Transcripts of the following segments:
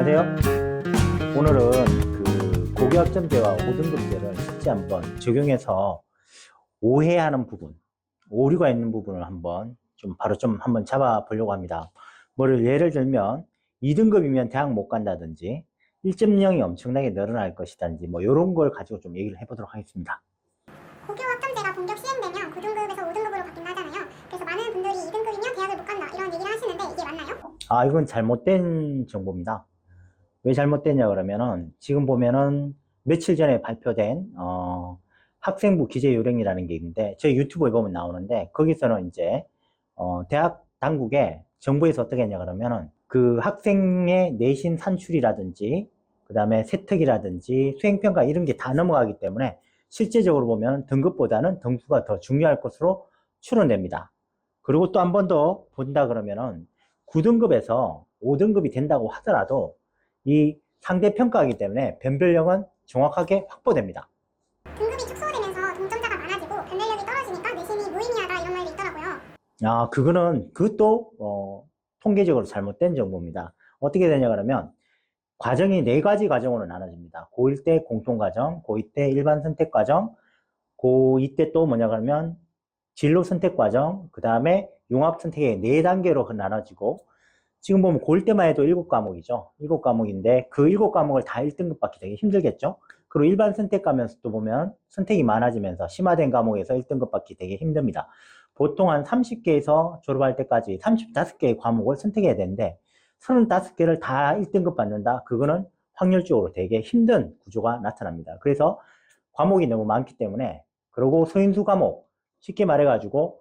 안녕하세요. 오늘은 고교학점제와 5등급제를 실제 한번 적용해서 오해하는 부분, 오류가 있는 부분을 한번 바로 한번 잡아보려고 합니다. 예를 들면 2등급이면 대학 못 간다든지 1.0이 엄청나게 늘어날 것이든지 이런 걸 가지고 좀 얘기를 해보도록 하겠습니다. 고교 학점제가 본격 시행되면 9등급에서 5등급으로 바뀐다 하잖아요. 그래서 많은 분들이 2등급이면 대학을 못 간다 이런 얘기를 하시는데 이게 맞나요? 이건 잘못된 정보입니다. 왜 잘못됐냐 그러면은 지금 보면은 며칠 전에 발표된 학생부 기재 요령이라는 게 있는데 저희 유튜브에 보면 나오는데 거기서는 이제 대학 당국에 정부에서 어떻게 했냐 그러면은 그 학생의 내신 산출이라든지 그 다음에 세특이라든지 수행평가 이런 게 다 넘어가기 때문에 실제적으로 보면 등급보다는 등수가 더 중요할 것으로 추론됩니다. 그리고 또 한 번 더 본다 그러면은 9등급에서 5등급이 된다고 하더라도 이 상대평가이기 때문에 변별력은 정확하게 확보됩니다. 등급이 축소되면서 동점자가 많아지고 변별력이 떨어지니까 내신이 무의미하다 이런 말도 있더라고요. 그것도 통계적으로 잘못된 정보입니다. 어떻게 되냐 그러면 과정이 4가지 과정으로 나눠집니다. 고1 때 공통과정, 고2 때 일반 선택과정, 고2 때 또 뭐냐 그러면 진로 선택과정, 그 다음에 융합 선택의 4단계로 나눠지고 지금 보면 고1 때만 해도 7과목이죠. 7과목인데 그 7과목을 다 1등급 받기 되게 힘들겠죠. 그리고 일반 선택 가면서 또 보면 선택이 많아지면서 심화된 과목에서 1등급 받기 되게 힘듭니다. 보통 한 30개에서 졸업할 때까지 35개의 과목을 선택해야 되는데 35개를 다 1등급 받는다? 그거는 확률적으로 되게 힘든 구조가 나타납니다. 그래서 과목이 너무 많기 때문에 그리고 소인수 과목 쉽게 말해가지고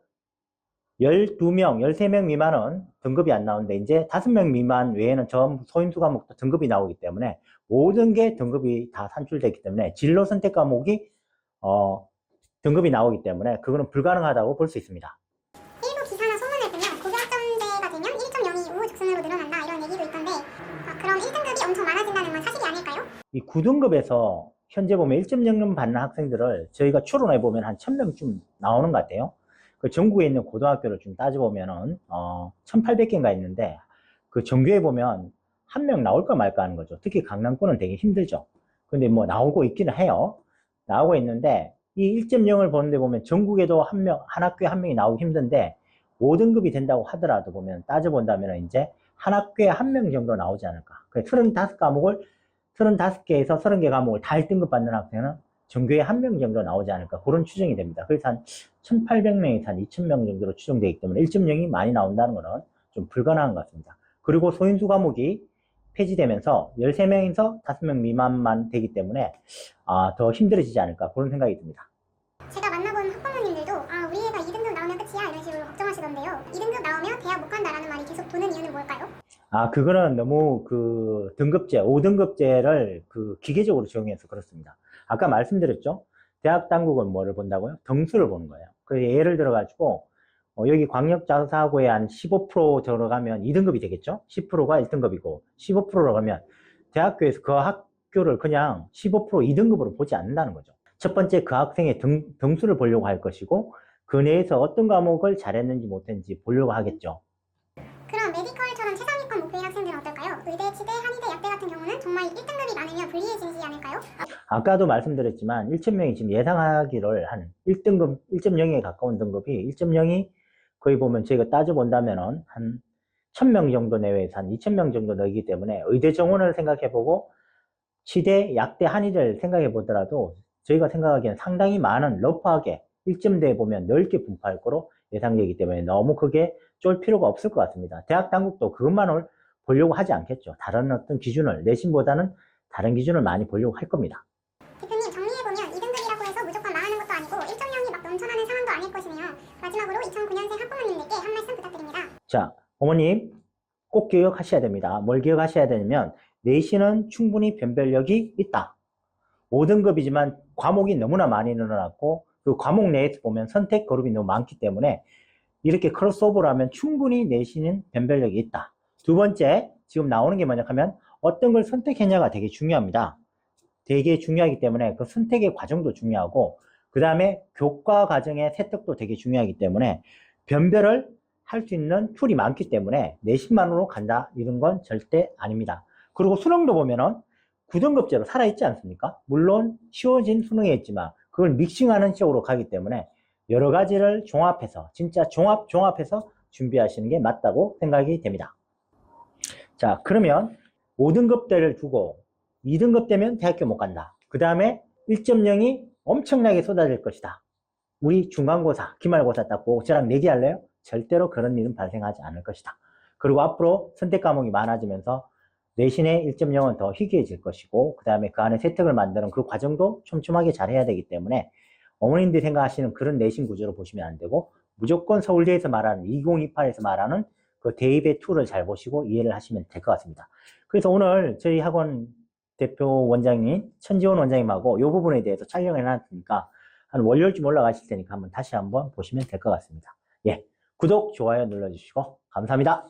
12명, 13명 미만은 등급이 안 나오는데 이제 5명 미만 외에는 전부 소인수 과목도 등급이 나오기 때문에 모든 게 등급이 다 산출되기 때문에 진로 선택 과목이 등급이 나오기 때문에 그거는 불가능하다고 볼 수 있습니다. 일부 기사나 소문을 보면 고교 학점제가 되면 1.0이 우후죽순으로 늘어난다 이런 얘기도 있던데 그럼 1등급이 엄청 많아진다는 건 사실이 아닐까요? 이 9등급에서 현재 보면 1.0점 받는 학생들을 저희가 추론해 보면 한 1000명쯤 나오는 것 같아요. 그 전국에 있는 고등학교를 좀 따져보면은 1800개인가 있는데 그 전교에 보면 한 명 나올까 말까 하는 거죠. 특히 강남권은 되게 힘들죠. 근데 나오고 있기는 해요. 나오고 있는데 이 1.0을 보는데 보면 전국에도 한 학교에 한 명이 나오기 힘든데 5등급이 된다고 하더라도 보면 따져본다면 이제 한 학교에 한 명 정도 나오지 않을까. 35과목을 35개에서 30개 과목을 다 1등급 받는 학생은 전교에 한 명 정도 나오지 않을까 그런 추정이 됩니다. 그래서 한 1800명에서 한 2000명 정도로 추정되기 때문에 1.0이 많이 나온다는 것은 좀 불가능한 것 같습니다. 그리고 소인수 과목이 폐지되면서 13명에서 5명 미만만 되기 때문에 더 힘들어지지 않을까 그런 생각이 듭니다. 제가 만나본 학부모님들도 우리 애가 2등급 나오면 끝이야 이런 식으로 걱정하시던데요. 2등급 나오면 대학 못 간다라는 말이 계속 도는 이유는 뭘까요? 그거는 너무 등급제, 5등급제를 기계적으로 적용해서 그렇습니다. 아까 말씀드렸죠? 대학 당국은 뭐를 본다고요? 등수를 보는 거예요. 예를 들어가지고, 여기 광역자사고에 한 15% 들어가면 2등급이 되겠죠? 10%가 1등급이고, 15%로 가면 대학교에서 그 학교를 그냥 15% 2등급으로 보지 않는다는 거죠. 첫 번째 그 학생의 등수를 보려고 할 것이고, 그 내에서 어떤 과목을 잘했는지 못했는지 보려고 하겠죠. 그럼 메디컬처럼 최상위권 목표인 학생들은 어떨까요? 의대, 치대, 한의대, 약대 같은 경우는 정말 1등급이 많으면 불리해지지 않을까요? 아까도 말씀드렸지만 1.0이 지금 예상하기를 한 1등급, 1.0에 가까운 등급이 1.0이 거의 보면 저희가 따져본다면은 한 1000명 정도 내외에서 한 2000명 정도 넣기 때문에 의대 정원을 생각해보고 치대, 약대, 한의를 생각해보더라도 저희가 생각하기엔 상당히 많은 러프하게 1점대에 보면 넓게 분포할 거로 예상되기 때문에 너무 크게 쫄 필요가 없을 것 같습니다. 대학 당국도 그것만을 보려고 하지 않겠죠. 다른 어떤 기준을, 내신보다는 다른 기준을 많이 보려고 할 겁니다. 대표님 정리해보면 2등급이라고 해서 무조건 망하는 것도 아니고 1.0이 막 넘쳐나는 상황도 아닐 것이네요. 마지막으로 2009년생 학부모님들께 한 말씀 부탁드립니다. 자, 어머님 꼭 기억하셔야 됩니다. 뭘 기억하셔야 되냐면 내신은 충분히 변별력이 있다. 5등급이지만 과목이 너무나 많이 늘어났고 그 과목 내에서 보면 선택 그룹이 너무 많기 때문에 이렇게 크로스오버를 하면 충분히 내신은 변별력이 있다. 두 번째, 지금 나오는 게 뭐냐 하면 어떤 걸 선택했냐가 되게 중요합니다. 되게 중요하기 때문에 그 선택의 과정도 중요하고 그 다음에 교과 과정의 세특도 되게 중요하기 때문에 변별을 할 수 있는 툴이 많기 때문에 내신만으로 간다 이런 건 절대 아닙니다. 그리고 수능도 보면은 9등급제로 살아있지 않습니까? 물론 쉬워진 수능이었지만 그걸 믹싱하는 식으로 가기 때문에 여러 가지를 종합해서 진짜 종합해서 준비하시는 게 맞다고 생각이 됩니다. 자, 그러면 5등급대를 두고 2등급 되면 대학교 못 간다. 그 다음에 1.0이 엄청나게 쏟아질 것이다. 우리 중간고사, 기말고사 딱 보고 저랑 내기할래요? 절대로 그런 일은 발생하지 않을 것이다. 그리고 앞으로 선택 과목이 많아지면서 내신의 1.0은 더 희귀해질 것이고 그 다음에 그 안에 세특을 만드는 그 과정도 촘촘하게 잘 해야 되기 때문에 어머님들이 생각하시는 그런 내신 구조로 보시면 안 되고 무조건 서울대에서 말하는 2028에서 말하는 그 대입의 툴을 잘 보시고 이해를 하시면 될 것 같습니다. 그래서 오늘 저희 학원 대표 원장님 천지원 원장님하고 이 부분에 대해서 촬영해 놨으니까 한 월요일쯤 올라가실 테니까 다시 한번 보시면 될 것 같습니다. 예, 구독, 좋아요 눌러주시고 감사합니다.